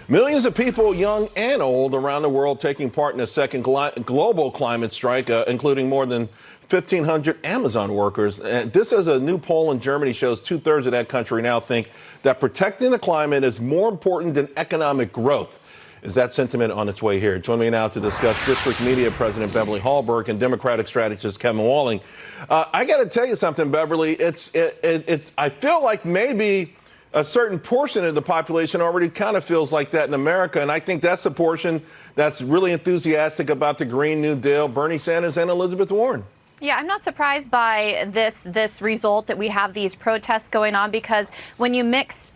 Millions of people, young and old, around the world taking part in a second global climate strike, including more than 1,500 Amazon workers. And this, as a new poll in Germany shows, 2/3 of that country now think that protecting the climate is more important than economic growth. Is that sentiment on its way here? Join me now to discuss District Media President Beverly Hallberg and Democratic strategist Kevin Walling. I got to tell you something, Beverly. I feel like maybe a certain portion of the population already kind of feels like that in America. And I think that's the portion that's really enthusiastic about the Green New Deal, Bernie Sanders and Elizabeth Warren. Yeah, I'm not surprised by this result that we have these protests going on, because when you mix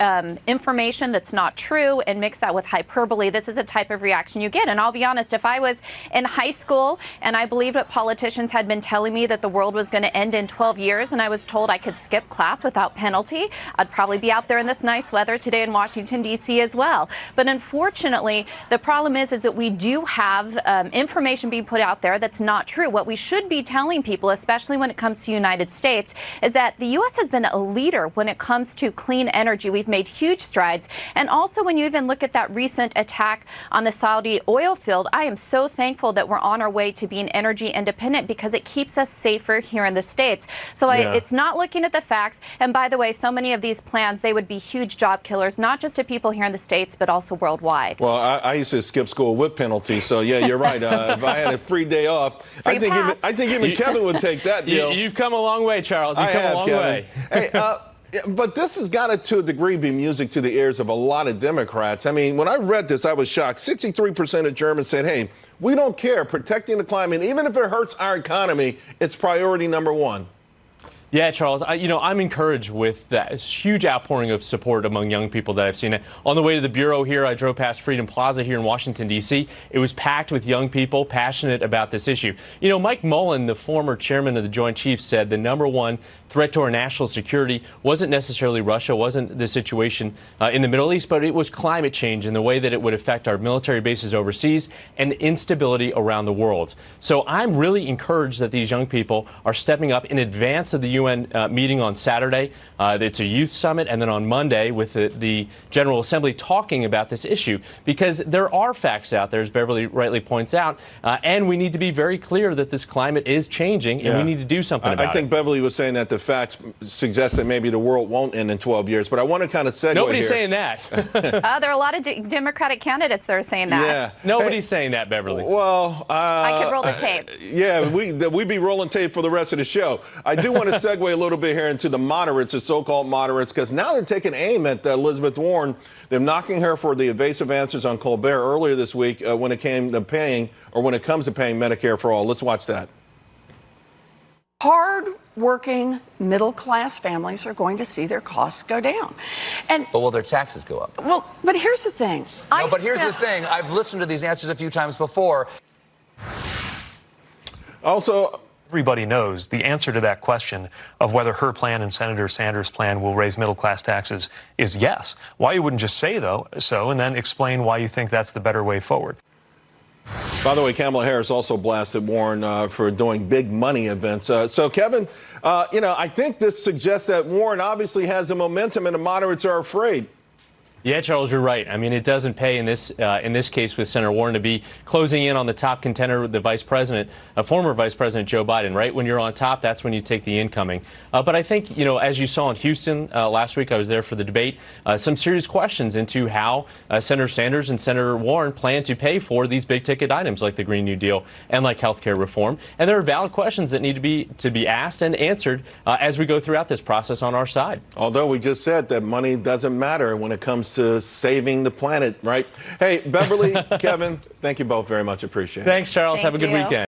information that's not true and mix that with hyperbole, this is a type of reaction you get. And I'll be honest, if I was in high school and I believed what politicians had been telling me, that the world was going to end in 12 years, and I was told I could skip class without penalty, I'd probably be out there in this nice weather today in Washington, D.C. as well. But unfortunately, the problem is that we do have information being put out there that's not true. What we should be telling people, especially when it comes to the United States, is that the U.S. has been a leader when it comes to clean energy. We've made huge strides. And also, when you even look at that recent attack on the Saudi oil field, I am so thankful that we're on our way to being energy independent, because it keeps us safer here in the States. So it's not looking at the facts. And by the way, so many of these plans, they would be huge job killers, not just to people here in the States, but also worldwide. Well, I used to skip school with penalty. So, yeah, you're right. If I had a free day off, I think even Kevin would take that deal. You've come a long way, Charles. You've come a long way. Hey, but this has got to a degree be music to the ears of a lot of Democrats. I mean, when I read this, I was shocked. 63% of Germans said, hey, we don't care. Protecting the climate, even if it hurts our economy, it's priority number one. Yeah, Charles, I'm encouraged with that huge outpouring of support among young people that I've seen. On the way to the Bureau here, I drove past Freedom Plaza here in Washington, D.C. It was packed with young people passionate about this issue. You know, Mike Mullen, the former chairman of the Joint Chiefs, said the number one threat to our national security wasn't necessarily Russia, wasn't the situation in the Middle East, but it was climate change and the way that it would affect our military bases overseas and instability around the world. So I'm really encouraged that these young people are stepping up in advance of the UN meeting on Saturday. It's a youth summit, and then on Monday with the General Assembly talking about this issue, because there are facts out there, as Beverly rightly points out, and we need to be very clear that this climate is changing, and we need to do something about it. I think Beverly was saying that the facts suggest that maybe the world won't end in 12 years, but I want to kind of segue Nobody's here. saying that. There are a lot of Democratic candidates that are saying that. Yeah. Nobody's saying that, Beverly. Well, I could roll the tape. Yeah, we'd be rolling tape for the rest of the show. I do want to segue a little bit here into the moderates, the so-called moderates, because now they're taking aim at Elizabeth Warren. They're knocking her for the evasive answers on Colbert earlier this week when it comes to paying Medicare for all. Let's watch that. Hard-working, middle-class families are going to see their costs go down. But will their taxes go up? Well, but here's the thing. Here's the thing. I've listened to these answers a few times before. Also, everybody knows the answer to that question of whether her plan and Senator Sanders' plan will raise middle-class taxes is yes. Why you wouldn't just say so and then explain why you think that's the better way forward. By the way, Kamala Harris also blasted Warren for doing big money events. So, Kevin, I think this suggests that Warren obviously has the momentum and the moderates are afraid. Yeah, Charles, you're right. I mean, it doesn't pay in this case with Senator Warren to be closing in on the top contender, the vice president, former Vice President Joe Biden, right? When you're on top, that's when you take the incoming. But I think, as you saw in Houston last week, I was there for the debate, some serious questions into how Senator Sanders and Senator Warren plan to pay for these big ticket items like the Green New Deal and like health care reform. And there are valid questions that need to be asked and answered as we go throughout this process on our side. Although we just said that money doesn't matter when it comes to saving the planet, right? Hey, Beverly, Kevin, thank you both very much. Appreciate it. Thanks, Charles. Have a good weekend.